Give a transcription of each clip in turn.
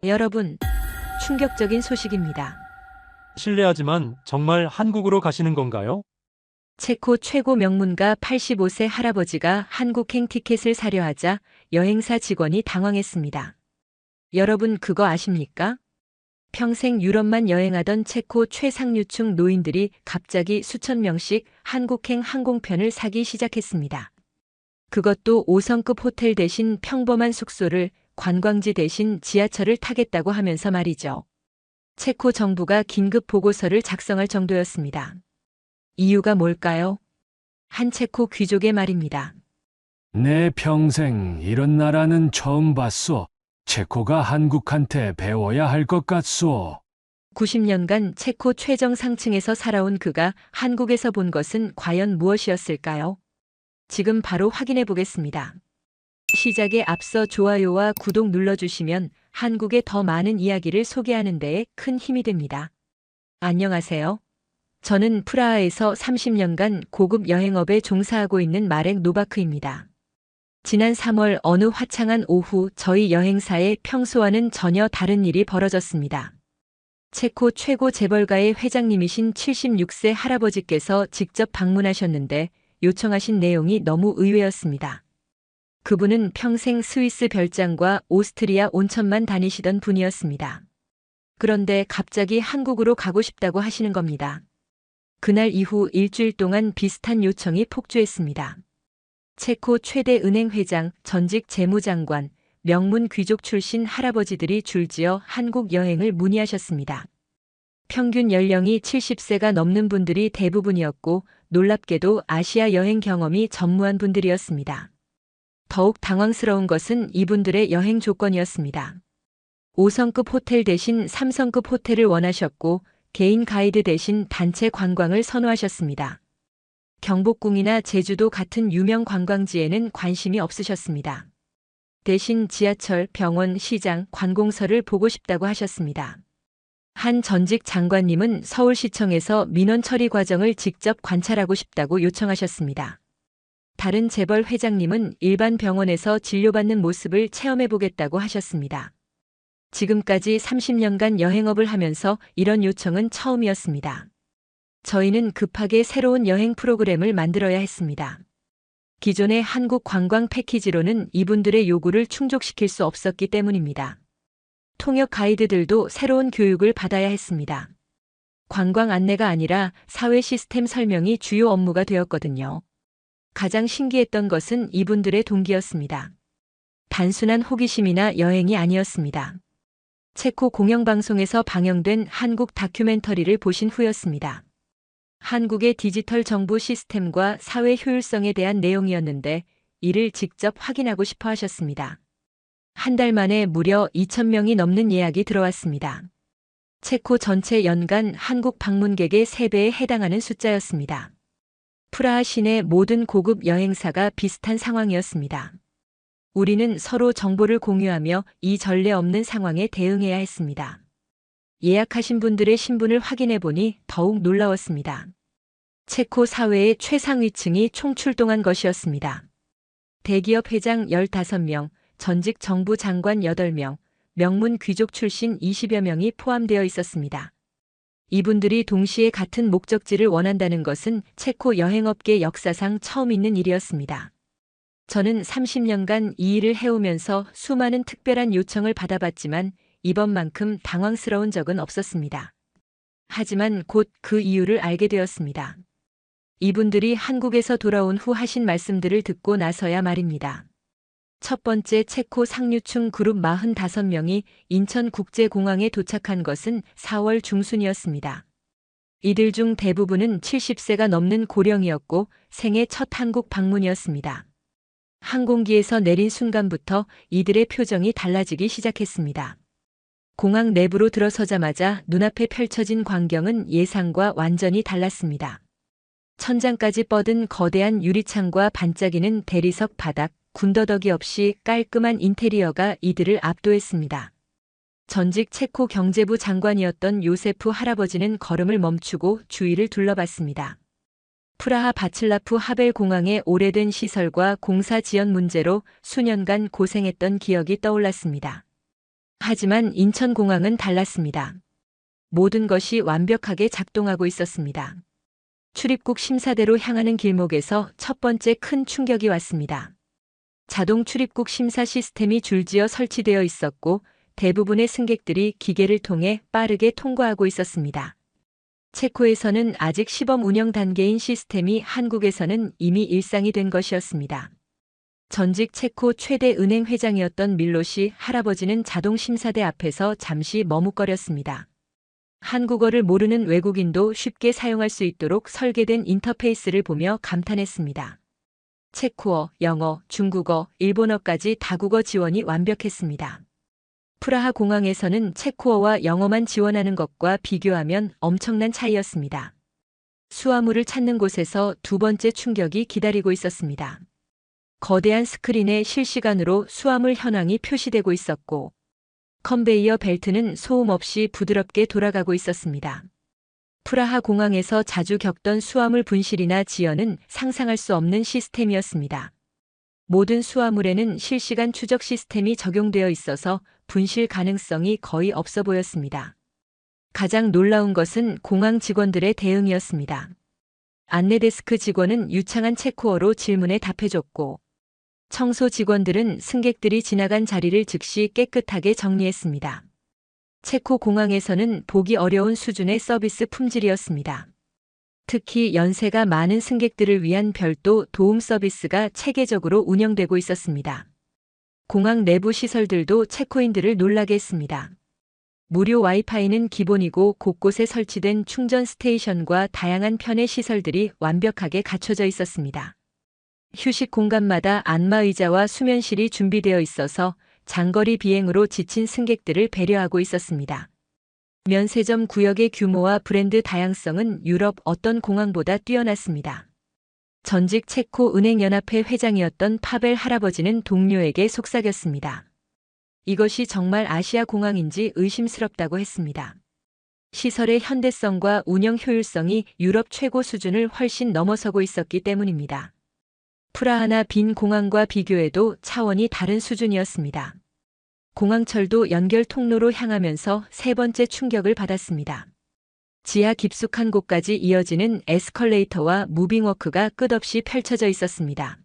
여러분, 충격적인 소식입니다. 실례하지만 정말 한국으로 가시는 건가요? 체코 최고 명문가 85세 할아버지가 한국행 티켓을 사려 하자 여행사 직원이 당황했습니다. 여러분 그거 아십니까? 평생 유럽만 여행하던 체코 최상류층 노인들이 갑자기 수천 명씩 한국행 항공편을 사기 시작했습니다. 그것도 5성급 호텔 대신 평범한 숙소를, 관광지 대신 지하철을 타겠다고 하면서 말이죠. 체코 정부가 긴급 보고서를 작성할 정도였습니다. 이유가 뭘까요? 한 체코 귀족의 말입니다. 내 평생 이런 나라는 처음 봤소. 체코가 한국한테 배워야 할 것 같소. 90년간 체코 최정 상층에서 살아온 그가 한국에서 본 것은 과연 무엇이었을까요? 지금 바로 확인해 보겠습니다. 시작에 앞서 좋아요와 구독 눌러주시면 한국의 더 많은 이야기를 소개하는 데에 큰 힘이 됩니다. 안녕하세요. 저는 프라하에서 30년간 고급 여행업에 종사하고 있는 마렉 노바크입니다. 지난 3월 어느 화창한 오후 저희 여행사에 평소와는 전혀 다른 일이 벌어졌습니다. 체코 최고 재벌가의 회장님이신 76세 할아버지께서 직접 방문하셨는데 요청하신 내용이 너무 의외였습니다. 그분은 평생 스위스 별장과 오스트리아 온천만 다니시던 분이었습니다. 그런데 갑자기 한국으로 가고 싶다고 하시는 겁니다. 그날 이후 일주일 동안 비슷한 요청이 폭주했습니다. 체코 최대 은행 회장, 전직 재무장관, 명문 귀족 출신 할아버지들이 줄지어 한국 여행을 문의하셨습니다. 평균 연령이 70세가 넘는 분들이 대부분이었고 놀랍게도 아시아 여행 경험이 전무한 분들이었습니다. 더욱 당황스러운 것은 이분들의 여행 조건이었습니다. 5성급 호텔 대신 3성급 호텔을 원하셨고 개인 가이드 대신 단체 관광을 선호하셨습니다. 경복궁이나 제주도 같은 유명 관광지에는 관심이 없으셨습니다. 대신 지하철, 병원, 시장, 관공서를 보고 싶다고 하셨습니다. 한 전직 장관님은 서울시청에서 민원 처리 과정을 직접 관찰하고 싶다고 요청하셨습니다. 다른 재벌 회장님은 일반 병원에서 진료받는 모습을 체험해보겠다고 하셨습니다. 지금까지 30년간 여행업을 하면서 이런 요청은 처음이었습니다. 저희는 급하게 새로운 여행 프로그램을 만들어야 했습니다. 기존의 한국 관광 패키지로는 이분들의 요구를 충족시킬 수 없었기 때문입니다. 통역 가이드들도 새로운 교육을 받아야 했습니다. 관광 안내가 아니라 사회 시스템 설명이 주요 업무가 되었거든요. 가장 신기했던 것은 이분들의 동기였습니다. 단순한 호기심이나 여행이 아니었습니다. 체코 공영방송에서 방영된 한국 다큐멘터리를 보신 후였습니다. 한국의 디지털 정보 시스템과 사회 효율성에 대한 내용이었는데 이를 직접 확인하고 싶어 하셨습니다. 한 달 만에 무려 2,000명이 넘는 예약이 들어왔습니다. 체코 전체 연간 한국 방문객의 3배에 해당하는 숫자였습니다. 프라하 시내 모든 고급 여행사가 비슷한 상황이었습니다. 우리는 서로 정보를 공유하며 이 전례 없는 상황에 대응해야 했습니다. 예약하신 분들의 신분을 확인해 보니 더욱 놀라웠습니다. 체코 사회의 최상위층이 총출동한 것이었습니다. 대기업 회장 15명, 전직 정부 장관 8명, 명문 귀족 출신 20여 명이 포함되어 있었습니다. 이분들이 동시에 같은 목적지를 원한다는 것은 체코 여행업계 역사상 처음 있는 일이었습니다. 저는 30년간 이 일을 해오면서 수많은 특별한 요청을 받아봤지만 이번만큼 당황스러운 적은 없었습니다. 하지만 곧 그 이유를 알게 되었습니다. 이분들이 한국에서 돌아온 후 하신 말씀들을 듣고 나서야 말입니다. 첫 번째, 체코 상류층 그룹 45명이 인천국제공항에 도착한 것은 4월 중순이었습니다. 이들 중 대부분은 70세가 넘는 고령이었고 생애 첫 한국 방문이었습니다. 항공기에서 내린 순간부터 이들의 표정이 달라지기 시작했습니다. 공항 내부로 들어서자마자 눈앞에 펼쳐진 광경은 예상과 완전히 달랐습니다. 천장까지 뻗은 거대한 유리창과 반짝이는 대리석 바닥, 군더더기 없이 깔끔한 인테리어가 이들을 압도했습니다. 전직 체코 경제부 장관이었던 요세프 할아버지는 걸음을 멈추고 주위를 둘러봤습니다. 프라하 바칠라프 하벨 공항의 오래된 시설과 공사 지연 문제로 수년간 고생했던 기억이 떠올랐습니다. 하지만 인천공항은 달랐습니다. 모든 것이 완벽하게 작동하고 있었습니다. 출입국 심사대로 향하는 길목에서 첫 번째 큰 충격이 왔습니다. 자동 출입국 심사 시스템이 줄지어 설치되어 있었고 대부분의 승객들이 기계를 통해 빠르게 통과하고 있었습니다. 체코에서는 아직 시범 운영 단계인 시스템이 한국에서는 이미 일상이 된 것이었습니다. 전직 체코 최대 은행 회장이었던 밀로시 할아버지는 자동 심사대 앞에서 잠시 머뭇거렸습니다. 한국어를 모르는 외국인도 쉽게 사용할 수 있도록 설계된 인터페이스를 보며 감탄했습니다. 체코어, 영어, 중국어, 일본어까지 다국어 지원이 완벽했습니다. 프라하 공항에서는 체코어와 영어만 지원하는 것과 비교하면 엄청난 차이였습니다. 수화물을 찾는 곳에서 두 번째 충격이 기다리고 있었습니다. 거대한 스크린에 실시간으로 수화물 현황이 표시되고 있었고 컨베이어 벨트는 소음 없이 부드럽게 돌아가고 있었습니다. 프라하 공항에서 자주 겪던 수화물 분실이나 지연은 상상할 수 없는 시스템이었습니다. 모든 수화물에는 실시간 추적 시스템이 적용되어 있어서 분실 가능성이 거의 없어 보였습니다. 가장 놀라운 것은 공항 직원들의 대응이었습니다. 안내데스크 직원은 유창한 체코어로 질문에 답해줬고 청소 직원들은 승객들이 지나간 자리를 즉시 깨끗하게 정리했습니다. 체코 공항에서는 보기 어려운 수준의 서비스 품질이었습니다. 특히 연세가 많은 승객들을 위한 별도 도움 서비스가 체계적으로 운영되고 있었습니다. 공항 내부 시설들도 체코인들을 놀라게 했습니다. 무료 와이파이는 기본이고 곳곳에 설치된 충전 스테이션과 다양한 편의 시설들이 완벽하게 갖춰져 있었습니다. 휴식 공간마다 안마의자와 수면실이 준비되어 있어서 장거리 비행으로 지친 승객들을 배려하고 있었습니다. 면세점 구역의 규모와 브랜드 다양성은 유럽 어떤 공항보다 뛰어났습니다. 전직 체코 은행연합회 회장이었던 파벨 할아버지는 동료에게 속삭였습니다. 이것이 정말 아시아 공항인지 의심스럽다고 했습니다. 시설의 현대성과 운영 효율성이 유럽 최고 수준을 훨씬 넘어서고 있었기 때문입니다. 프라하나 빈 공항과 비교해도 차원이 다른 수준이었습니다. 공항철도 연결 통로로 향하면서 세 번째 충격을 받았습니다. 지하 깊숙한 곳까지 이어지는 에스컬레이터와 무빙워크가 끝없이 펼쳐져 있었습니다.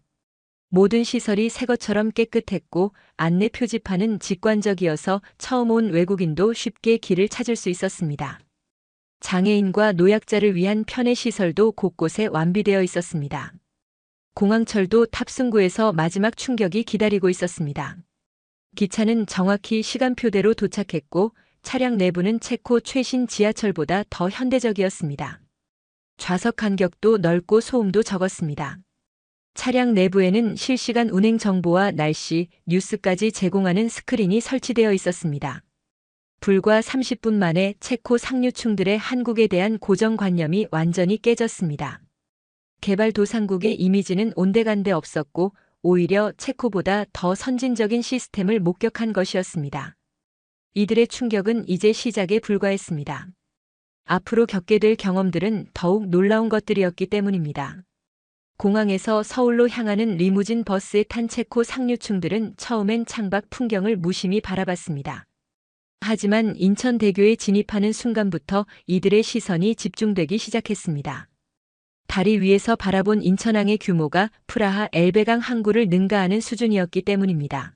모든 시설이 새 것처럼 깨끗했고 안내 표지판은 직관적이어서 처음 온 외국인도 쉽게 길을 찾을 수 있었습니다. 장애인과 노약자를 위한 편의 시설도 곳곳에 완비되어 있었습니다. 공항철도 탑승구에서 마지막 충격이 기다리고 있었습니다. 기차는 정확히 시간표대로 도착했고 차량 내부는 체코 최신 지하철보다 더 현대적이었습니다. 좌석 간격도 넓고 소음도 적었습니다. 차량 내부에는 실시간 운행 정보와 날씨, 뉴스까지 제공하는 스크린이 설치되어 있었습니다. 불과 30분 만에 체코 상류층들의 한국에 대한 고정관념이 완전히 깨졌습니다. 개발도상국의 이미지는 온데간데 없었고 오히려 체코보다 더 선진적인 시스템을 목격한 것이었습니다. 이들의 충격은 이제 시작에 불과했습니다. 앞으로 겪게 될 경험들은 더욱 놀라운 것들이었기 때문입니다. 공항에서 서울로 향하는 리무진 버스에 탄 체코 상류층들은 처음엔 창밖 풍경을 무심히 바라봤습니다. 하지만 인천대교에 진입하는 순간부터 이들의 시선이 집중되기 시작했습니다. 다리 위에서 바라본 인천항의 규모가 프라하 엘베강 항구를 능가하는 수준이었기 때문입니다.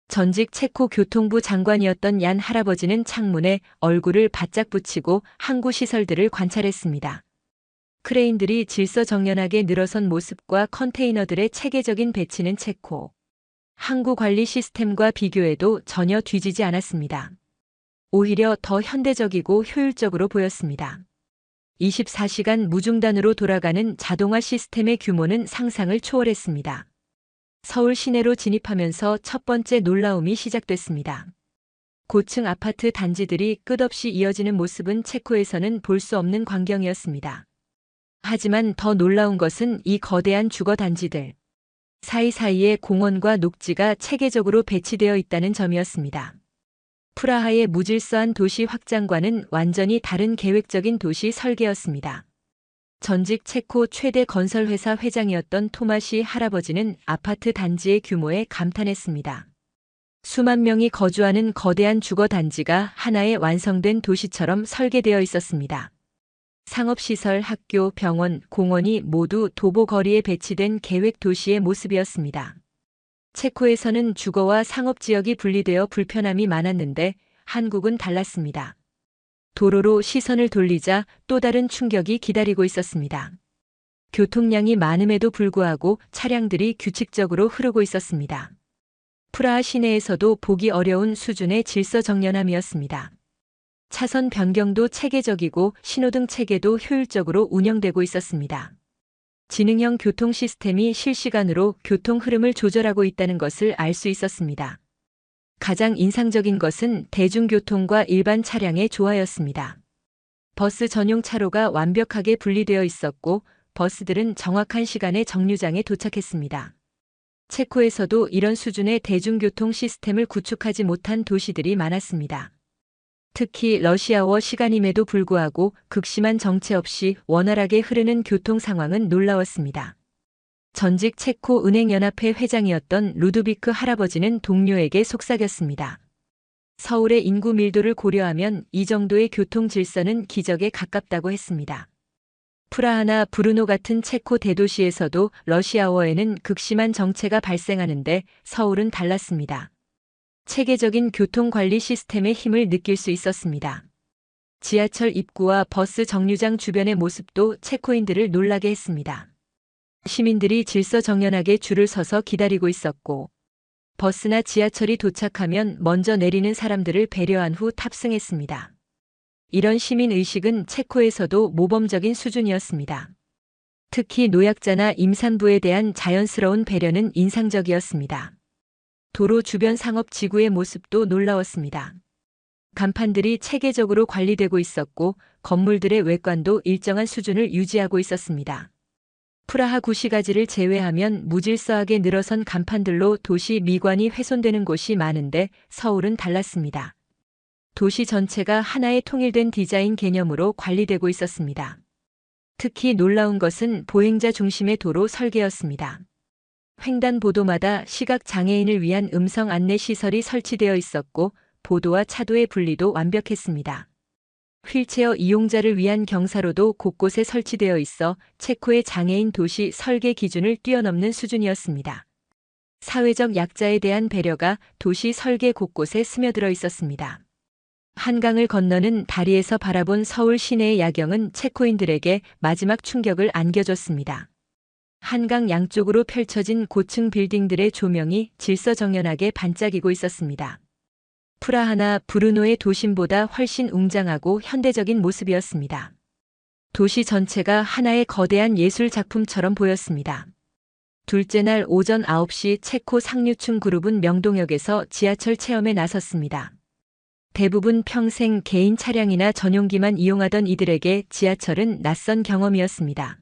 전직 체코 교통부 장관이었던 얀 할아버지는 창문에 얼굴을 바짝 붙이고 항구 시설들을 관찰했습니다. 크레인들이 질서정연하게 늘어선 모습과 컨테이너들의 체계적인 배치는 체코 항구 관리 시스템과 비교해도 전혀 뒤지지 않았습니다. 오히려 더 현대적이고 효율적으로 보였습니다. 24시간 무중단으로 돌아가는 자동화 시스템의 규모는 상상을 초월했습니다. 서울 시내로 진입하면서 첫 번째 놀라움이 시작됐습니다. 고층 아파트 단지들이 끝없이 이어지는 모습은 체코에서는 볼 수 없는 광경이었습니다. 하지만 더 놀라운 것은 이 거대한 주거 단지들 사이사이에 공원과 녹지가 체계적으로 배치되어 있다는 점이었습니다. 프라하의 무질서한 도시 확장과는 완전히 다른 계획적인 도시 설계였습니다. 전직 체코 최대 건설회사 회장이었던 토마시 할아버지는 아파트 단지의 규모에 감탄했습니다. 수만 명이 거주하는 거대한 주거 단지가 하나의 완성된 도시처럼 설계되어 있었습니다. 상업시설, 학교, 병원, 공원이 모두 도보거리에 배치된 계획 도시의 모습이었습니다. 체코에서는 주거와 상업지역이 분리되어 불편함이 많았는데 한국은 달랐습니다. 도로로 시선을 돌리자 또 다른 충격이 기다리고 있었습니다. 교통량이 많음에도 불구하고 차량들이 규칙적으로 흐르고 있었습니다. 프라하 시내에서도 보기 어려운 수준의 질서정연함이었습니다. 차선 변경도 체계적이고 신호등 체계도 효율적으로 운영되고 있었습니다. 지능형 교통 시스템이 실시간으로 교통 흐름을 조절하고 있다는 것을 알 수 있었습니다. 가장 인상적인 것은 대중교통과 일반 차량의 조화였습니다. 버스 전용 차로가 완벽하게 분리되어 있었고 버스들은 정확한 시간에 정류장에 도착했습니다. 체코에서도 이런 수준의 대중교통 시스템을 구축하지 못한 도시들이 많았습니다. 특히 러시아워 시간임에도 불구하고 극심한 정체 없이 원활하게 흐르는 교통 상황은 놀라웠습니다. 전직 체코 은행연합회 회장이었던 루드비크 할아버지는 동료에게 속삭였습니다. 서울의 인구 밀도를 고려하면 이 정도의 교통 질서는 기적에 가깝다고 했습니다. 프라하나 브루노 같은 체코 대도시에서도 러시아어에는 극심한 정체가 발생하는데 서울은 달랐습니다. 체계적인 교통관리 시스템의 힘을 느낄 수 있었습니다. 지하철 입구와 버스 정류장 주변의 모습도 체코인들을 놀라게 했습니다. 시민들이 질서정연하게 줄을 서서 기다리고 있었고 버스나 지하철이 도착하면 먼저 내리는 사람들을 배려한 후 탑승했습니다. 이런 시민의식은 체코에서도 모범적인 수준이었습니다. 특히 노약자나 임산부에 대한 자연스러운 배려는 인상적이었습니다. 도로 주변 상업지구의 모습도 놀라웠습니다. 간판들이 체계적으로 관리되고 있었고 건물들의 외관도 일정한 수준을 유지하고 있었습니다. 프라하 구시가지를 제외하면 무질서하게 늘어선 간판들로 도시 미관이 훼손되는 곳이 많은데 서울은 달랐습니다. 도시 전체가 하나의 통일된 디자인 개념으로 관리되고 있었습니다. 특히 놀라운 것은 보행자 중심의 도로 설계였습니다. 횡단보도마다 시각장애인을 위한 음성 안내 시설이 설치되어 있었고 보도와 차도의 분리도 완벽했습니다. 휠체어 이용자를 위한 경사로도 곳곳에 설치되어 있어 체코의 장애인 도시 설계 기준을 뛰어넘는 수준이었습니다. 사회적 약자에 대한 배려가 도시 설계 곳곳에 스며들어 있었습니다. 한강을 건너는 다리에서 바라본 서울 시내의 야경은 체코인들에게 마지막 충격을 안겨줬습니다. 한강 양쪽으로 펼쳐진 고층 빌딩들의 조명이 질서정연하게 반짝이고 있었습니다. 프라하나 브루노의 도심보다 훨씬 웅장하고 현대적인 모습이었습니다. 도시 전체가 하나의 거대한 예술 작품처럼 보였습니다. 둘째 날 오전 9시 체코 상류층 그룹은 명동역에서 지하철 체험에 나섰습니다. 대부분 평생 개인 차량이나 전용기만 이용하던 이들에게 지하철은 낯선 경험이었습니다.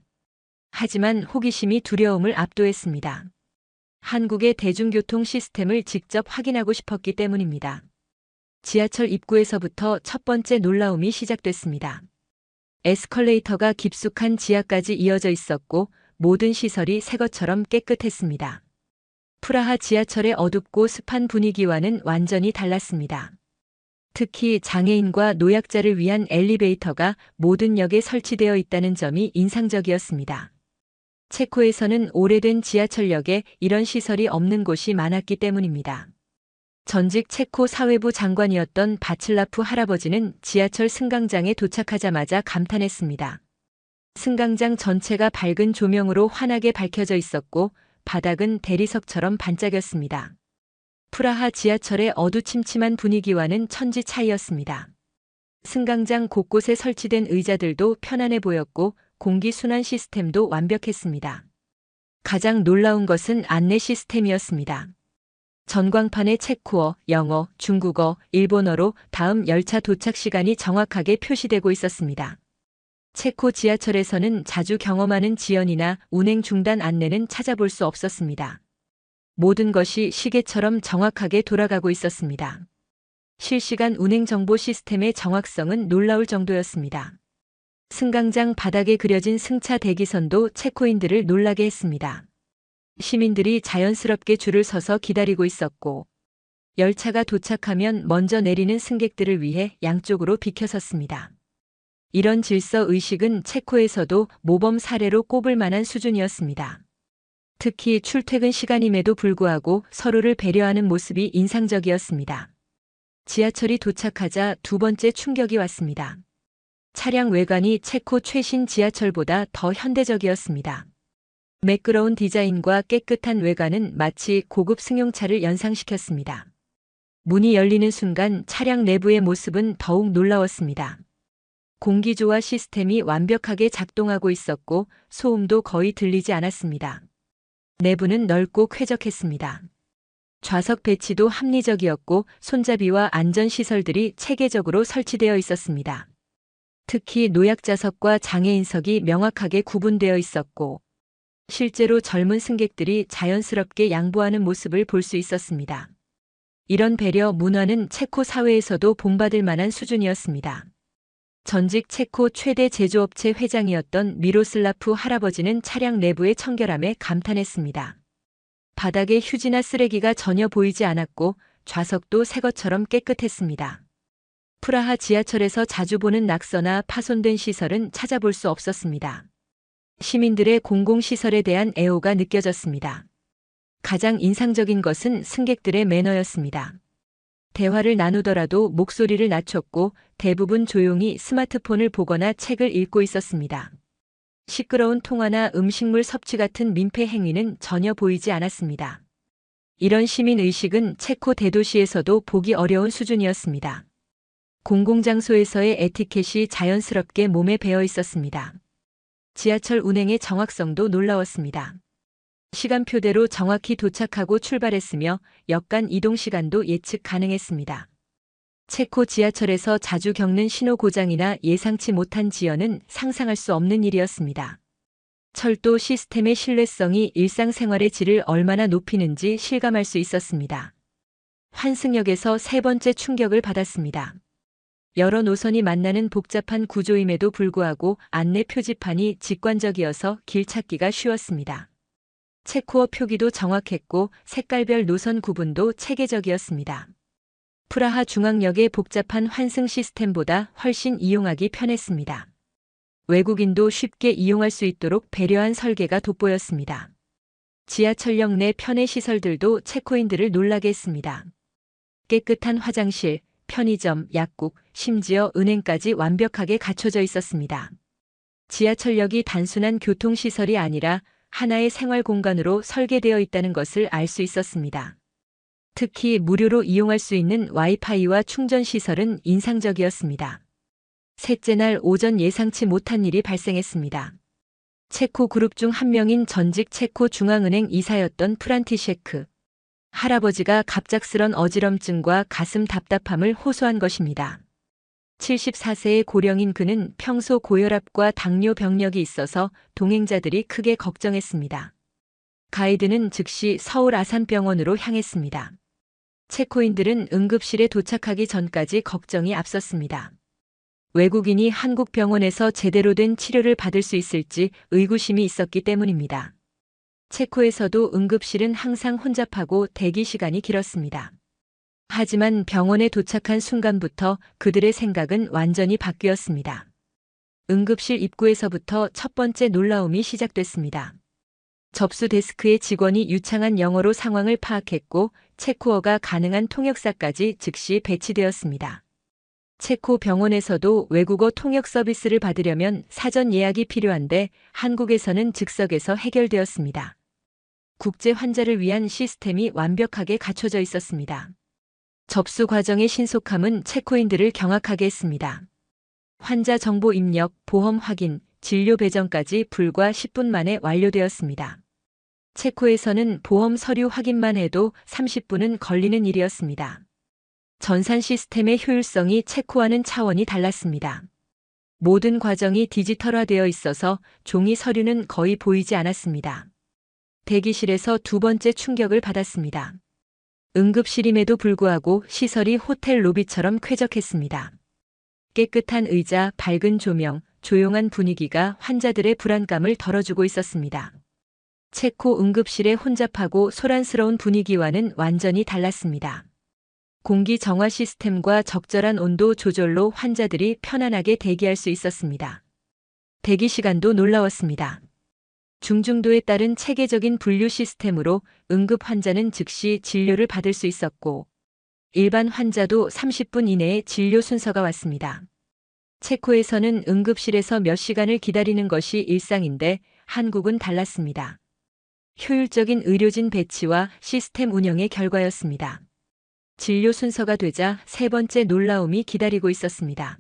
하지만 호기심이 두려움을 압도했습니다. 한국의 대중교통 시스템을 직접 확인하고 싶었기 때문입니다. 지하철 입구에서부터 첫 번째 놀라움이 시작됐습니다. 에스컬레이터가 깊숙한 지하까지 이어져 있었고 모든 시설이 새 것처럼 깨끗했습니다. 프라하 지하철의 어둡고 습한 분위기와는 완전히 달랐습니다. 특히 장애인과 노약자를 위한 엘리베이터가 모든 역에 설치되어 있다는 점이 인상적이었습니다. 체코에서는 오래된 지하철역에 이런 시설이 없는 곳이 많았기 때문입니다. 전직 체코 사회부 장관이었던 바칠라프 할아버지는 지하철 승강장에 도착하자마자 감탄했습니다. 승강장 전체가 밝은 조명으로 환하게 밝혀져 있었고 바닥은 대리석처럼 반짝였습니다. 프라하 지하철의 어두침침한 분위기와는 천지 차이였습니다. 승강장 곳곳에 설치된 의자들도 편안해 보였고 공기순환 시스템도 완벽했습니다. 가장 놀라운 것은 안내 시스템이었습니다. 전광판에 체코어, 영어, 중국어, 일본어로 다음 열차 도착 시간이 정확하게 표시되고 있었습니다. 체코 지하철에서는 자주 경험하는 지연이나 운행 중단 안내는 찾아볼 수 없었습니다. 모든 것이 시계처럼 정확하게 돌아가고 있었습니다. 실시간 운행 정보 시스템의 정확성은 놀라울 정도였습니다. 승강장 바닥에 그려진 승차 대기선도 체코인들을 놀라게 했습니다. 시민들이 자연스럽게 줄을 서서 기다리고 있었고 열차가 도착하면 먼저 내리는 승객들을 위해 양쪽으로 비켜섰습니다. 이런 질서 의식은 체코에서도 모범 사례로 꼽을 만한 수준이었습니다. 특히 출퇴근 시간임에도 불구하고 서로를 배려하는 모습이 인상적이었습니다. 지하철이 도착하자 두 번째 충격이 왔습니다. 차량 외관이 체코 최신 지하철보다 더 현대적이었습니다. 매끄러운 디자인과 깨끗한 외관은 마치 고급 승용차를 연상시켰습니다. 문이 열리는 순간 차량 내부의 모습은 더욱 놀라웠습니다. 공기조화 시스템이 완벽하게 작동하고 있었고 소음도 거의 들리지 않았습니다. 내부는 넓고 쾌적했습니다. 좌석 배치도 합리적이었고 손잡이와 안전시설들이 체계적으로 설치되어 있었습니다. 특히 노약자석과 장애인석이 명확하게 구분되어 있었고 실제로 젊은 승객들이 자연스럽게 양보하는 모습을 볼 수 있었습니다. 이런 배려 문화는 체코 사회에서도 본받을 만한 수준이었습니다. 전직 체코 최대 제조업체 회장이었던 미로슬라프 할아버지는 차량 내부의 청결함에 감탄했습니다. 바닥에 휴지나 쓰레기가 전혀 보이지 않았고 좌석도 새 것처럼 깨끗했습니다. 프라하 지하철에서 자주 보는 낙서나 파손된 시설은 찾아볼 수 없었습니다. 시민들의 공공시설에 대한 애호가 느껴졌습니다. 가장 인상적인 것은 승객들의 매너였습니다. 대화를 나누더라도 목소리를 낮췄고 대부분 조용히 스마트폰을 보거나 책을 읽고 있었습니다. 시끄러운 통화나 음식물 섭취 같은 민폐 행위는 전혀 보이지 않았습니다. 이런 시민의식은 체코 대도시에서도 보기 어려운 수준이었습니다. 공공장소에서의 에티켓이 자연스럽게 몸에 배어 있었습니다. 지하철 운행의 정확성도 놀라웠습니다. 시간표대로 정확히 도착하고 출발했으며 역간 이동 시간도 예측 가능했습니다. 체코 지하철에서 자주 겪는 신호 고장이나 예상치 못한 지연은 상상할 수 없는 일이었습니다. 철도 시스템의 신뢰성이 일상생활의 질을 얼마나 높이는지 실감할 수 있었습니다. 환승역에서 세 번째 충격을 받았습니다. 여러 노선이 만나는 복잡한 구조임에도 불구하고 안내 표지판이 직관적이어서 길 찾기가 쉬웠습니다. 체코어 표기도 정확했고 색깔별 노선 구분도 체계적이었습니다. 프라하 중앙역의 복잡한 환승 시스템보다 훨씬 이용하기 편했습니다. 외국인도 쉽게 이용할 수 있도록 배려한 설계가 돋보였습니다. 지하철역 내 편의 시설들도 체코인들을 놀라게 했습니다. 깨끗한 화장실, 편의점, 약국, 심지어 은행까지 완벽하게 갖춰져 있었습니다. 지하철역이 단순한 교통시설이 아니라 하나의 생활 공간으로 설계되어 있다는 것을 알 수 있었습니다. 특히 무료로 이용할 수 있는 와이파이와 충전 시설은 인상적이었습니다. 셋째 날 오전 예상치 못한 일이 발생했습니다. 체코 그룹 중 한 명인 전직 체코 중앙은행 이사였던 프란티셰크 할아버지가 갑작스런 어지럼증과 가슴 답답함을 호소한 것입니다. 74세의 고령인 그는 평소 고혈압과 당뇨 병력이 있어서 동행자들이 크게 걱정했습니다. 가이드는 즉시 서울 아산병원으로 향했습니다. 체코인들은 응급실에 도착하기 전까지 걱정이 앞섰습니다. 외국인이 한국 병원에서 제대로 된 치료를 받을 수 있을지 의구심이 있었기 때문입니다. 체코에서도 응급실은 항상 혼잡하고 대기 시간이 길었습니다. 하지만 병원에 도착한 순간부터 그들의 생각은 완전히 바뀌었습니다. 응급실 입구에서부터 첫 번째 놀라움이 시작됐습니다. 접수 데스크의 직원이 유창한 영어로 상황을 파악했고 체코어가 가능한 통역사까지 즉시 배치되었습니다. 체코 병원에서도 외국어 통역 서비스를 받으려면 사전 예약이 필요한데 한국에서는 즉석에서 해결되었습니다. 국제 환자를 위한 시스템이 완벽하게 갖춰져 있었습니다. 접수 과정의 신속함은 체코인들을 경악하게 했습니다. 환자 정보 입력, 보험 확인, 진료 배정까지 불과 10분 만에 완료되었습니다. 체코에서는 보험 서류 확인만 해도 30분은 걸리는 일이었습니다. 전산 시스템의 효율성이 체코와는 차원이 달랐습니다. 모든 과정이 디지털화되어 있어서 종이 서류는 거의 보이지 않았습니다. 대기실에서 두 번째 충격을 받았습니다. 응급실임에도 불구하고 시설이 호텔 로비처럼 쾌적했습니다. 깨끗한 의자, 밝은 조명, 조용한 분위기가 환자들의 불안감을 덜어주고 있었습니다. 체코 응급실의 혼잡하고 소란스러운 분위기와는 완전히 달랐습니다. 공기 정화 시스템과 적절한 온도 조절로 환자들이 편안하게 대기할 수 있었습니다. 대기 시간도 놀라웠습니다. 중증도에 따른 체계적인 분류 시스템으로 응급 환자는 즉시 진료를 받을 수 있었고, 일반 환자도 30분 이내에 진료 순서가 왔습니다. 체코에서는 응급실에서 몇 시간을 기다리는 것이 일상인데 한국은 달랐습니다. 효율적인 의료진 배치와 시스템 운영의 결과였습니다. 진료 순서가 되자 세 번째 놀라움이 기다리고 있었습니다.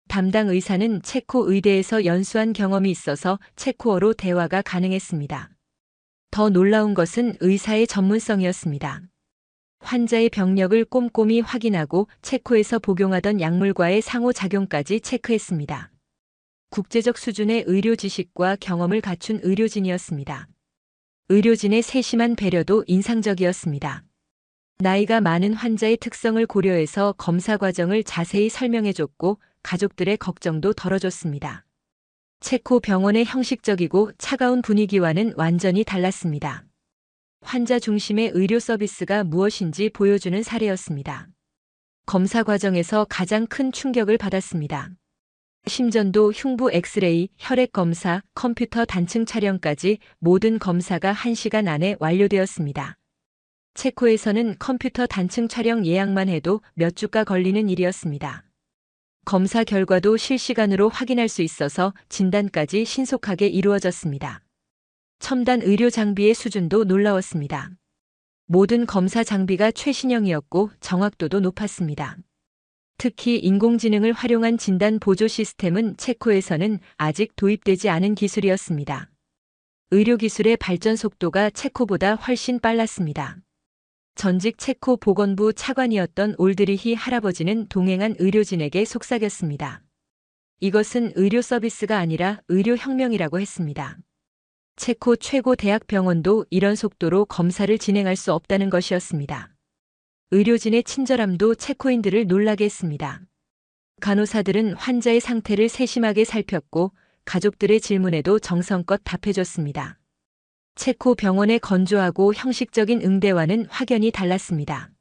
담당 의사는 체코 의대에서 연수한 경험이 있어서 체코어로 대화가 가능했습니다. 더 놀라운 것은 의사의 전문성이었습니다. 환자의 병력을 꼼꼼히 확인하고 체코에서 복용하던 약물과의 상호작용까지 체크했습니다. 국제적 수준의 의료 지식과 경험을 갖춘 의료진이었습니다. 의료진의 세심한 배려도 인상적이었습니다. 나이가 많은 환자의 특성을 고려해서 검사 과정을 자세히 설명해줬고 가족들의 걱정도 덜어줬습니다. 체코 병원의 형식적이고 차가운 분위기와는 완전히 달랐습니다. 환자 중심의 의료 서비스가 무엇인지 보여주는 사례였습니다. 검사 과정에서 가장 큰 충격을 받았습니다. 심전도, 흉부 엑스레이, 혈액 검사, 컴퓨터 단층 촬영까지 모든 검사가 1시간 안에 완료되었습니다. 체코에서는 컴퓨터 단층 촬영 예약만 해도 몇 주가 걸리는 일이었습니다. 검사 결과도 실시간으로 확인할 수 있어서 진단까지 신속하게 이루어졌습니다. 첨단 의료 장비의 수준도 놀라웠습니다. 모든 검사 장비가 최신형이었고 정확도도 높았습니다. 특히 인공지능을 활용한 진단 보조 시스템은 체코에서는 아직 도입되지 않은 기술이었습니다. 의료기술의 발전 속도가 체코보다 훨씬 빨랐습니다. 전직 체코 보건부 차관이었던 올드리히 할아버지는 동행한 의료진에게 속삭였습니다. 이것은 의료 서비스가 아니라 의료 혁명이라고 했습니다. 체코 최고 대학병원도 이런 속도로 검사를 진행할 수 없다는 것이었습니다. 의료진의 친절함도 체코인들을 놀라게 했습니다. 간호사들은 환자의 상태를 세심하게 살폈고 가족들의 질문에도 정성껏 답해줬습니다. 체코 병원의 건조하고 형식적인 응대와는 확연히 달랐습니다.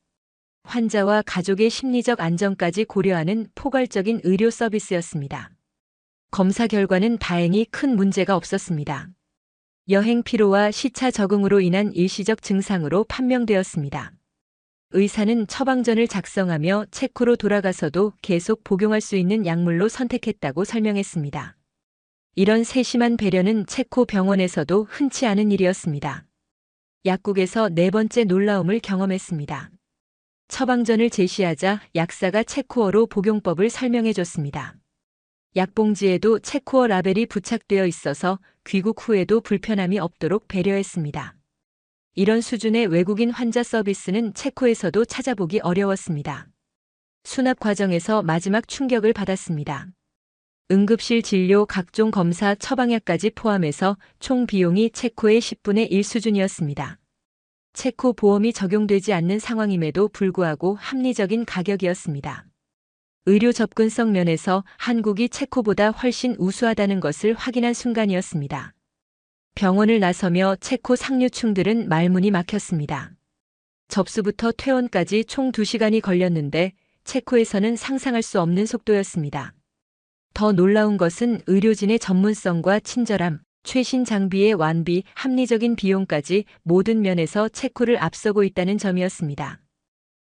환자와 가족의 심리적 안정까지 고려하는 포괄적인 의료 서비스였습니다. 검사 결과는 다행히 큰 문제가 없었습니다. 여행 피로와 시차 적응으로 인한 일시적 증상으로 판명되었습니다. 의사는 처방전을 작성하며 체코로 돌아가서도 계속 복용할 수 있는 약물로 선택했다고 설명했습니다. 이런 세심한 배려는 체코 병원에서도 흔치 않은 일이었습니다. 약국에서 네 번째 놀라움을 경험했습니다. 처방전을 제시하자 약사가 체코어로 복용법을 설명해줬습니다. 약봉지에도 체코어 라벨이 부착되어 있어서 귀국 후에도 불편함이 없도록 배려했습니다. 이런 수준의 외국인 환자 서비스는 체코에서도 찾아보기 어려웠습니다. 수납 과정에서 마지막 충격을 받았습니다. 응급실 진료, 각종 검사, 처방약까지 포함해서 총 비용이 체코의 10분의 1 수준이었습니다. 체코 보험이 적용되지 않는 상황임에도 불구하고 합리적인 가격이었습니다. 의료 접근성 면에서 한국이 체코보다 훨씬 우수하다는 것을 확인한 순간이었습니다. 병원을 나서며 체코 상류층들은 말문이 막혔습니다. 접수부터 퇴원까지 총 2시간이 걸렸는데 체코에서는 상상할 수 없는 속도였습니다. 더 놀라운 것은 의료진의 전문성과 친절함, 최신 장비의 완비, 합리적인 비용까지 모든 면에서 체코를 앞서고 있다는 점이었습니다.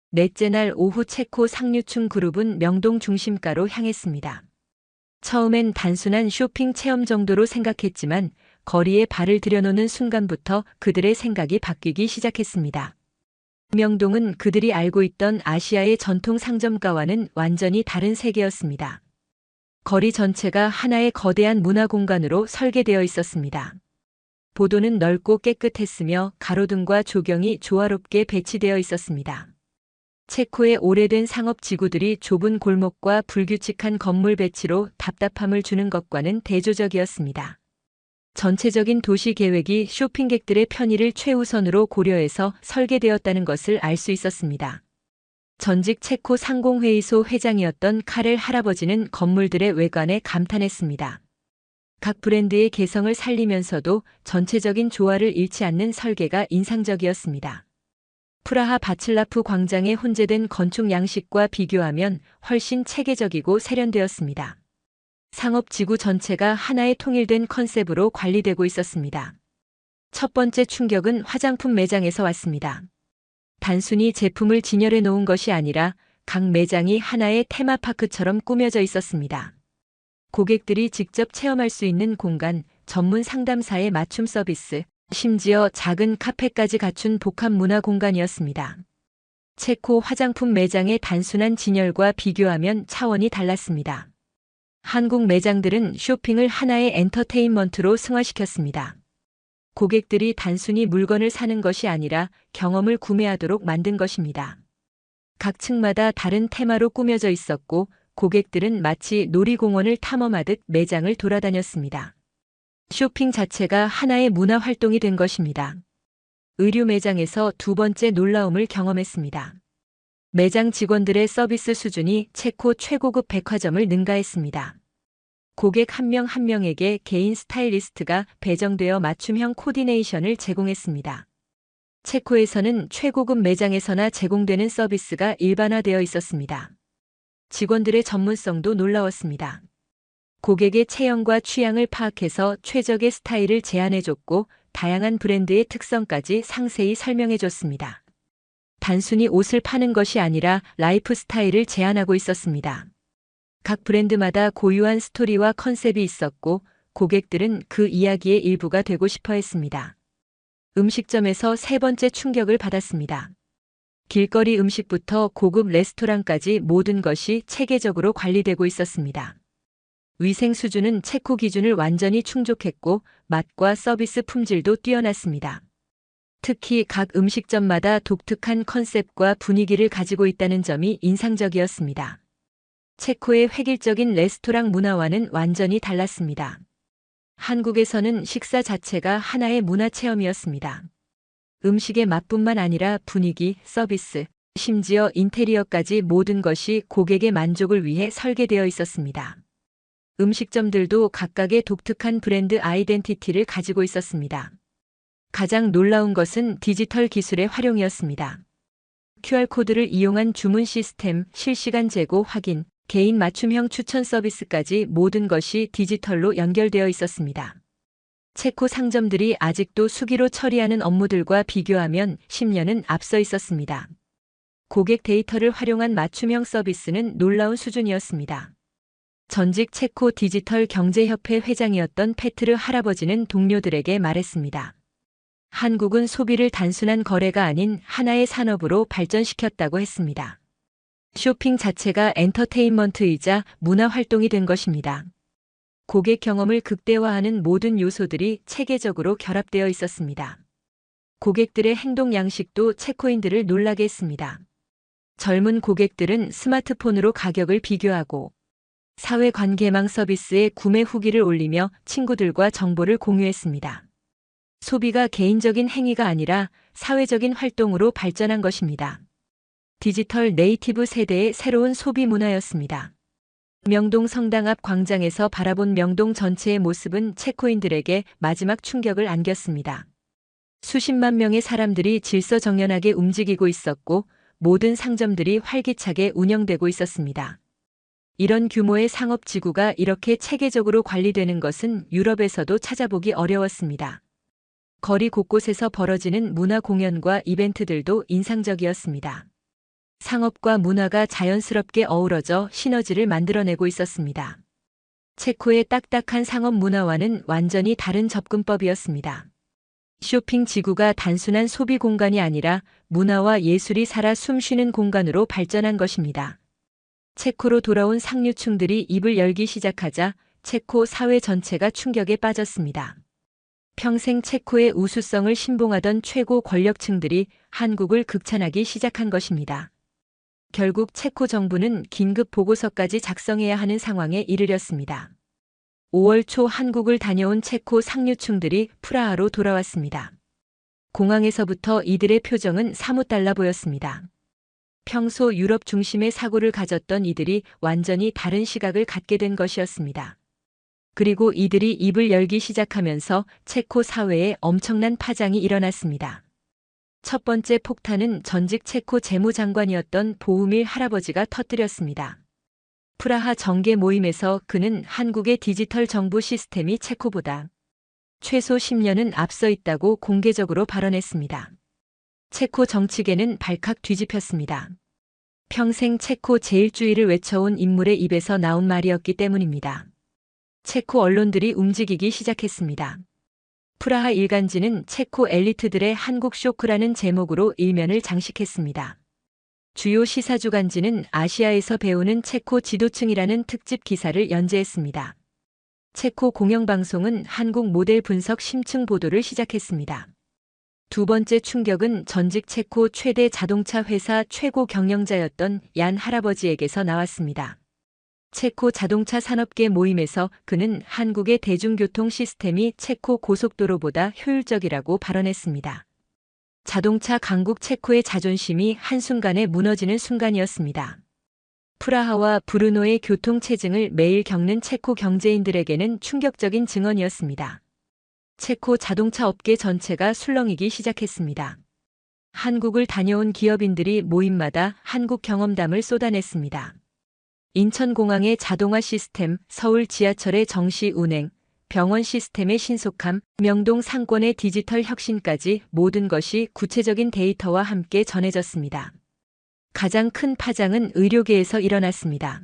넷째 날 오후 체코 상류층 그룹은 명동 중심가로 향했습니다. 처음엔 단순한 쇼핑 체험 정도로 생각했지만 거리에 발을 들여놓는 순간부터 그들의 생각이 바뀌기 시작했습니다. 명동은 그들이 알고 있던 아시아의 전통 상점가와는 완전히 다른 세계였습니다. 거리 전체가 하나의 거대한 문화 공간으로 설계되어 있었습니다. 보도는 넓고 깨끗했으며 가로등과 조경이 조화롭게 배치되어 있었습니다. 체코의 오래된 상업지구들이 좁은 골목과 불규칙한 건물 배치로 답답함을 주는 것과는 대조적이었습니다. 전체적인 도시 계획이 쇼핑객들의 편의를 최우선으로 고려해서 설계되었다는 것을 알 수 있었습니다. 전직 체코 상공회의소 회장이었던 카렐 할아버지는 건물들의 외관에 감탄했습니다. 각 브랜드의 개성을 살리면서도 전체적인 조화를 잃지 않는 설계가 인상적이었습니다. 프라하 바칠라프 광장의 혼재된 건축 양식과 비교하면 훨씬 체계적이고 세련되었습니다. 상업 지구 전체가 하나의 통일된 컨셉으로 관리되고 있었습니다. 첫 번째 충격은 화장품 매장에서 왔습니다. 단순히 제품을 진열해 놓은 것이 아니라 각 매장이 하나의 테마파크처럼 꾸며져 있었습니다. 고객들이 직접 체험할 수 있는 공간, 전문 상담사의 맞춤 서비스, 심지어 작은 카페까지 갖춘 복합 문화 공간이었습니다. 체코 화장품 매장의 단순한 진열과 비교하면 차원이 달랐습니다. 한국 매장들은 쇼핑을 하나의 엔터테인먼트로 승화시켰습니다. 고객들이 단순히 물건을 사는 것이 아니라 경험을 구매하도록 만든 것입니다. 각 층마다 다른 테마로 꾸며져 있었고 고객들은 마치 놀이공원을 탐험하듯 매장을 돌아다녔습니다. 쇼핑 자체가 하나의 문화 활동이 된 것입니다. 의류 매장에서 두 번째 놀라움을 경험했습니다. 매장 직원들의 서비스 수준이 체코 최고급 백화점을 능가했습니다. 고객 한 명 한 명에게 개인 스타일리스트가 배정되어 맞춤형 코디네이션을 제공했습니다. 체코에서는 최고급 매장에서나 제공되는 서비스가 일반화되어 있었습니다. 직원들의 전문성도 놀라웠습니다. 고객의 체형과 취향을 파악해서 최적의 스타일을 제안해줬고 다양한 브랜드의 특성까지 상세히 설명해줬습니다. 단순히 옷을 파는 것이 아니라 라이프 스타일을 제안하고 있었습니다. 각 브랜드마다 고유한 스토리와 컨셉이 있었고 고객들은 그 이야기의 일부가 되고 싶어 했습니다. 음식점에서 세 번째 충격을 받았습니다. 길거리 음식부터 고급 레스토랑까지 모든 것이 체계적으로 관리되고 있었습니다. 위생 수준은 체코 기준을 완전히 충족했고 맛과 서비스 품질도 뛰어났습니다. 특히 각 음식점마다 독특한 컨셉과 분위기를 가지고 있다는 점이 인상적이었습니다. 체코의 획일적인 레스토랑 문화와는 완전히 달랐습니다. 한국에서는 식사 자체가 하나의 문화 체험이었습니다. 음식의 맛뿐만 아니라 분위기, 서비스, 심지어 인테리어까지 모든 것이 고객의 만족을 위해 설계되어 있었습니다. 음식점들도 각각의 독특한 브랜드 아이덴티티를 가지고 있었습니다. 가장 놀라운 것은 디지털 기술의 활용이었습니다. QR코드를 이용한 주문 시스템, 실시간 재고 확인, 개인 맞춤형 추천 서비스까지 모든 것이 디지털로 연결되어 있었습니다. 체코 상점들이 아직도 수기로 처리하는 업무들과 비교하면 10년은 앞서 있었습니다. 고객 데이터를 활용한 맞춤형 서비스는 놀라운 수준이었습니다. 전직 체코 디지털 경제협회 회장이었던 페트르 할아버지는 동료들에게 말했습니다. 한국은 소비를 단순한 거래가 아닌 하나의 산업으로 발전시켰다고 했습니다. 쇼핑 자체가 엔터테인먼트이자 문화 활동이 된 것입니다. 고객 경험을 극대화하는 모든 요소들이 체계적으로 결합되어 있었습니다. 고객들의 행동 양식도 체코인들을 놀라게 했습니다. 젊은 고객들은 스마트폰으로 가격을 비교하고 사회관계망 서비스에 구매 후기를 올리며 친구들과 정보를 공유했습니다. 소비가 개인적인 행위가 아니라 사회적인 활동으로 발전한 것입니다. 디지털 네이티브 세대의 새로운 소비 문화였습니다. 명동 성당 앞 광장에서 바라본 명동 전체의 모습은 체코인들에게 마지막 충격을 안겼습니다. 수십만 명의 사람들이 질서정연하게 움직이고 있었고 모든 상점들이 활기차게 운영되고 있었습니다. 이런 규모의 상업지구가 이렇게 체계적으로 관리되는 것은 유럽에서도 찾아보기 어려웠습니다. 거리 곳곳에서 벌어지는 문화 공연과 이벤트들도 인상적이었습니다. 상업과 문화가 자연스럽게 어우러져 시너지를 만들어내고 있었습니다. 체코의 딱딱한 상업 문화와는 완전히 다른 접근법이었습니다. 쇼핑 지구가 단순한 소비 공간이 아니라 문화와 예술이 살아 숨쉬는 공간으로 발전한 것입니다. 체코로 돌아온 상류층들이 입을 열기 시작하자 체코 사회 전체가 충격에 빠졌습니다. 평생 체코의 우수성을 신봉하던 최고 권력층들이 한국을 극찬하기 시작한 것입니다. 결국 체코 정부는 긴급 보고서까지 작성해야 하는 상황에 이르렀습니다. 5월 초 한국을 다녀온 체코 상류층들이 프라하로 돌아왔습니다. 공항에서부터 이들의 표정은 사뭇 달라 보였습니다. 평소 유럽 중심의 사고를 가졌던 이들이 완전히 다른 시각을 갖게 된 것이었습니다. 그리고 이들이 입을 열기 시작하면서 체코 사회에 엄청난 파장이 일어났습니다. 첫 번째 폭탄은 전직 체코 재무장관이었던 보우밀 할아버지가 터뜨렸습니다. 프라하 정계 모임에서 그는 한국의 디지털 정부 시스템이 체코보다 최소 10년은 앞서 있다고 공개적으로 발언했습니다. 체코 정치계는 발칵 뒤집혔습니다. 평생 체코 제일주의를 외쳐온 인물의 입에서 나온 말이었기 때문입니다. 체코 언론들이 움직이기 시작했습니다. 프라하 일간지는 체코 엘리트들의 한국 쇼크라는 제목으로 일면을 장식했습니다. 주요 시사주간지는 아시아에서 배우는 체코 지도층이라는 특집 기사를 연재했습니다. 체코 공영방송은 한국 모델 분석 심층 보도를 시작했습니다. 두 번째 충격은 전직 체코 최대 자동차 회사 최고 경영자였던 얀 할아버지에게서 나왔습니다. 체코 자동차 산업계 모임에서 그는 한국의 대중교통 시스템이 체코 고속도로보다 효율적이라고 발언했습니다. 자동차 강국 체코의 자존심이 한순간에 무너지는 순간이었습니다. 프라하와 브루노의 교통체증을 매일 겪는 체코 경제인들에게는 충격적인 증언이었습니다. 체코 자동차 업계 전체가 술렁이기 시작했습니다. 한국을 다녀온 기업인들이 모임마다 한국 경험담을 쏟아냈습니다. 인천공항의 자동화 시스템, 서울 지하철의 정시 운행, 병원 시스템의 신속함, 명동 상권의 디지털 혁신까지 모든 것이 구체적인 데이터와 함께 전해졌습니다. 가장 큰 파장은 의료계에서 일어났습니다.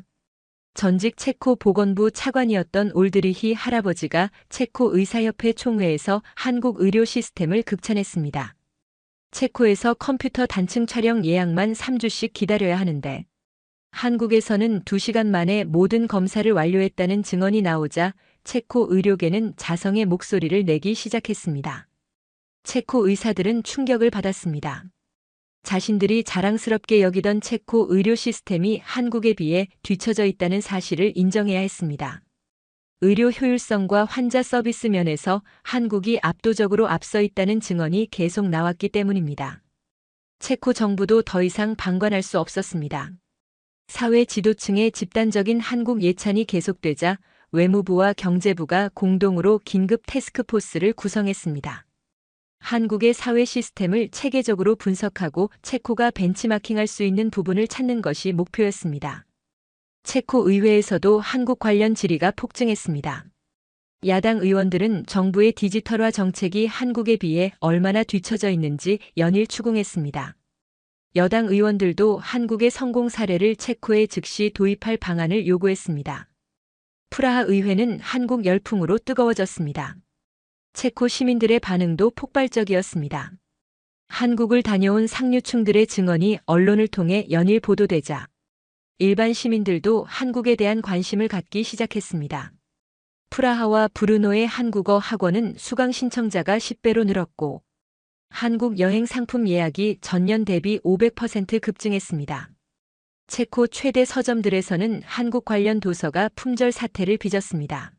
전직 체코 보건부 차관이었던 올드리히 할아버지가 체코 의사협회 총회에서 한국 의료 시스템을 극찬했습니다. 체코에서 컴퓨터 단층 촬영 예약만 3주씩 기다려야 하는데 한국에서는 2시간 만에 모든 검사를 완료했다는 증언이 나오자 체코 의료계는 자성의 목소리를 내기 시작했습니다. 체코 의사들은 충격을 받았습니다. 자신들이 자랑스럽게 여기던 체코 의료 시스템이 한국에 비해 뒤처져 있다는 사실을 인정해야 했습니다. 의료 효율성과 환자 서비스 면에서 한국이 압도적으로 앞서 있다는 증언이 계속 나왔기 때문입니다. 체코 정부도 더 이상 방관할 수 없었습니다. 사회 지도층의 집단적인 한국 예찬이 계속되자 외무부와 경제부가 공동으로 긴급 태스크포스를 구성했습니다. 한국의 사회 시스템을 체계적으로 분석하고 체코가 벤치마킹할 수 있는 부분을 찾는 것이 목표였습니다. 체코 의회에서도 한국 관련 질의가 폭증했습니다. 야당 의원들은 정부의 디지털화 정책이 한국에 비해 얼마나 뒤처져 있는지 연일 추궁했습니다. 여당 의원들도 한국의 성공 사례를 체코에 즉시 도입할 방안을 요구했습니다. 프라하 의회는 한국 열풍으로 뜨거워졌습니다. 체코 시민들의 반응도 폭발적이었습니다. 한국을 다녀온 상류층들의 증언이 언론을 통해 연일 보도되자 일반 시민들도 한국에 대한 관심을 갖기 시작했습니다. 프라하와 브루노의 한국어 학원은 수강 신청자가 10배로 늘었고 한국 여행 상품 예약이 전년 대비 500% 급증했습니다. 체코 최대 서점들에서는 한국 관련 도서가 품절 사태를 빚었습니다.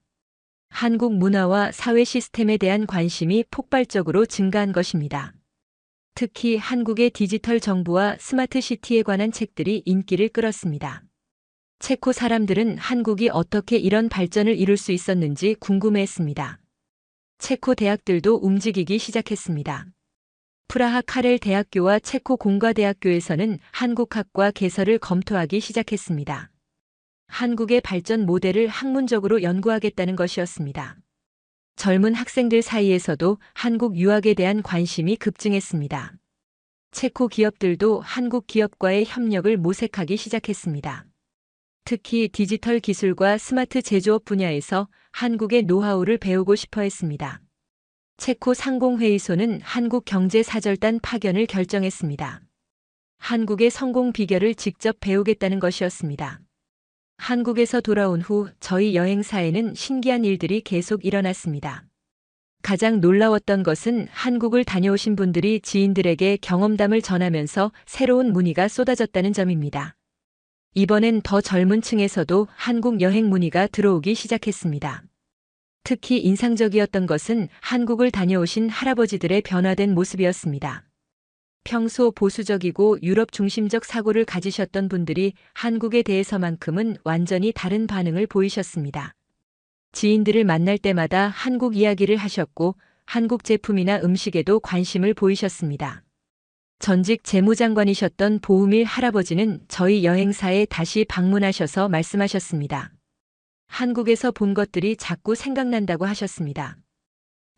한국 문화와 사회 시스템에 대한 관심이 폭발적으로 증가한 것입니다. 특히 한국의 디지털 정부와 스마트 시티에 관한 책들이 인기를 끌었습니다. 체코 사람들은 한국이 어떻게 이런 발전을 이룰 수 있었는지 궁금해했습니다. 체코 대학들도 움직이기 시작했습니다. 프라하 카렐 대학교와 체코 공과대학교에서는 한국학과 개설을 검토하기 시작했습니다. 한국의 발전 모델을 학문적으로 연구하겠다는 것이었습니다. 젊은 학생들 사이에서도 한국 유학에 대한 관심이 급증했습니다. 체코 기업들도 한국 기업과의 협력을 모색하기 시작했습니다. 특히 디지털 기술과 스마트 제조업 분야에서 한국의 노하우를 배우고 싶어 했습니다. 체코 상공회의소는 한국경제사절단 파견을 결정했습니다. 한국의 성공 비결을 직접 배우겠다는 것이었습니다. 한국에서 돌아온 후 저희 여행사에는 신기한 일들이 계속 일어났습니다. 가장 놀라웠던 것은 한국을 다녀오신 분들이 지인들에게 경험담을 전하면서 새로운 문의가 쏟아졌다는 점입니다. 이번엔 더 젊은 층에서도 한국 여행 문의가 들어오기 시작했습니다. 특히 인상적이었던 것은 한국을 다녀오신 할아버지들의 변화된 모습이었습니다. 평소 보수적이고 유럽 중심적 사고를 가지셨던 분들이 한국에 대해서만큼은 완전히 다른 반응을 보이셨습니다. 지인들을 만날 때마다 한국 이야기를 하셨고 한국 제품이나 음식에도 관심을 보이셨습니다. 전직 재무장관이셨던 보우밀 할아버지는 저희 여행사에 다시 방문하셔서 말씀하셨습니다. 한국에서 본 것들이 자꾸 생각난다고 하셨습니다.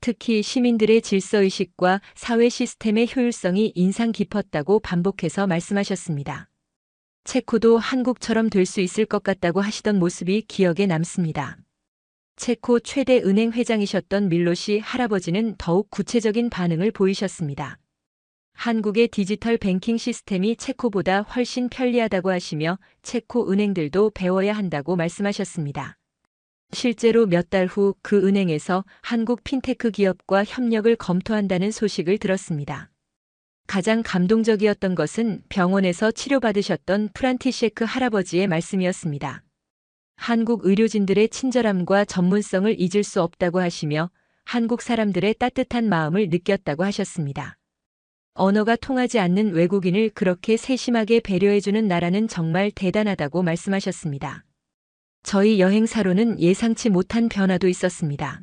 특히 시민들의 질서의식과 사회 시스템의 효율성이 인상 깊었다고 반복해서 말씀하셨습니다. 체코도 한국처럼 될 수 있을 것 같다고 하시던 모습이 기억에 남습니다. 체코 최대 은행 회장이셨던 밀로시 할아버지는 더욱 구체적인 반응을 보이셨습니다. 한국의 디지털 뱅킹 시스템이 체코보다 훨씬 편리하다고 하시며 체코 은행들도 배워야 한다고 말씀하셨습니다. 실제로 몇 달 후 그 은행에서 한국 핀테크 기업과 협력을 검토한다는 소식을 들었습니다. 가장 감동적이었던 것은 병원에서 치료받으셨던 프란티셰크 할아버지의 말씀이었습니다. 한국 의료진들의 친절함과 전문성을 잊을 수 없다고 하시며 한국 사람들의 따뜻한 마음을 느꼈다고 하셨습니다. 언어가 통하지 않는 외국인을 그렇게 세심하게 배려해주는 나라는 정말 대단하다고 말씀하셨습니다. 저희 여행사로는 예상치 못한 변화도 있었습니다.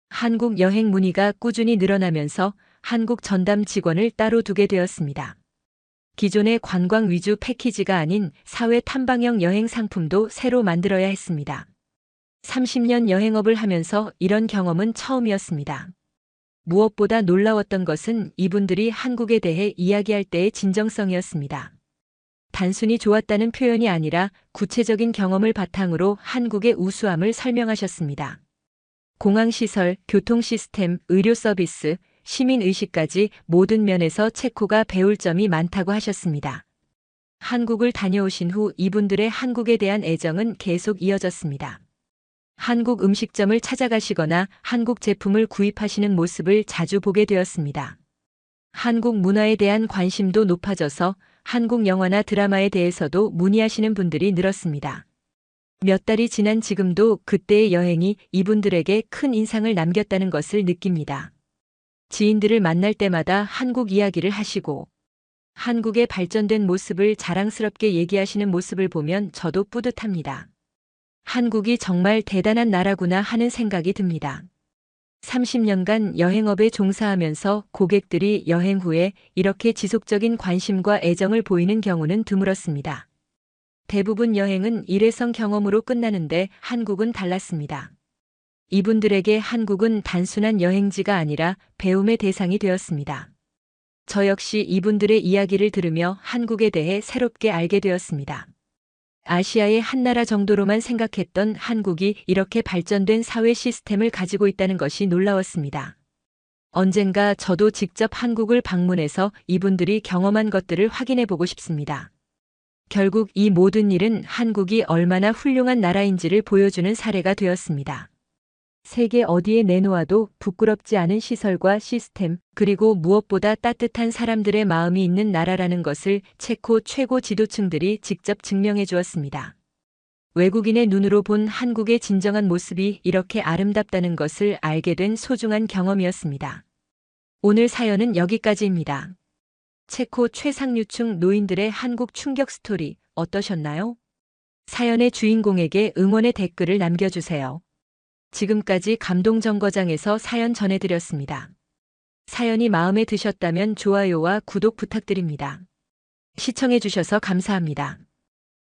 한국 여행 문의가 꾸준히 늘어나면서 한국 전담 직원을 따로 두게 되었습니다. 기존의 관광 위주 패키지가 아닌 사회 탐방형 여행 상품도 새로 만들어야 했습니다. 30년 여행업을 하면서 이런 경험은 처음이었습니다. 무엇보다 놀라웠던 것은 이분들이 한국에 대해 이야기할 때의 진정성이었습니다. 단순히 좋았다는 표현이 아니라 구체적인 경험을 바탕으로 한국의 우수함을 설명하셨습니다. 공항시설, 교통시스템, 의료 서비스, 시민의식까지 모든 면에서 체코가 배울 점이 많다고 하셨습니다. 한국을 다녀오신 후 이분들의 한국에 대한 애정은 계속 이어졌습니다. 한국 음식점을 찾아가시거나 한국 제품을 구입하시는 모습을 자주 보게 되었습니다. 한국 문화에 대한 관심도 높아져서 한국 영화나 드라마에 대해서도 문의하시는 분들이 늘었습니다. 몇 달이 지난 지금도 그때의 여행이 이분들에게 큰 인상을 남겼다는 것을 느낍니다. 지인들을 만날 때마다 한국 이야기를 하시고 한국의 발전된 모습을 자랑스럽게 얘기하시는 모습을 보면 저도 뿌듯합니다. 한국이 정말 대단한 나라구나 하는 생각이 듭니다. 30년간 여행업에 종사하면서 고객들이 여행 후에 이렇게 지속적인 관심과 애정을 보이는 경우는 드물었습니다. 대부분 여행은 일회성 경험으로 끝나는데 한국은 달랐습니다. 이분들에게 한국은 단순한 여행지가 아니라 배움의 대상이 되었습니다. 저 역시 이분들의 이야기를 들으며 한국에 대해 새롭게 알게 되었습니다. 아시아의 한 나라 정도로만 생각했던 한국이 이렇게 발전된 사회 시스템을 가지고 있다는 것이 놀라웠습니다. 언젠가 저도 직접 한국을 방문해서 이분들이 경험한 것들을 확인해 보고 싶습니다. 결국 이 모든 일은 한국이 얼마나 훌륭한 나라인지를 보여주는 사례가 되었습니다. 세계 어디에 내놓아도 부끄럽지 않은 시설과 시스템, 그리고 무엇보다 따뜻한 사람들의 마음이 있는 나라라는 것을 체코 최고 지도층들이 직접 증명해 주었습니다. 외국인의 눈으로 본 한국의 진정한 모습이 이렇게 아름답다는 것을 알게 된 소중한 경험이었습니다. 오늘 사연은 여기까지입니다. 체코 최상류층 노인들의 한국 충격 스토리 어떠셨나요? 사연의 주인공에게 응원의 댓글을 남겨주세요. 지금까지 감동정거장에서 사연 전해드렸습니다. 사연이 마음에 드셨다면 좋아요와 구독 부탁드립니다. 시청해주셔서 감사합니다.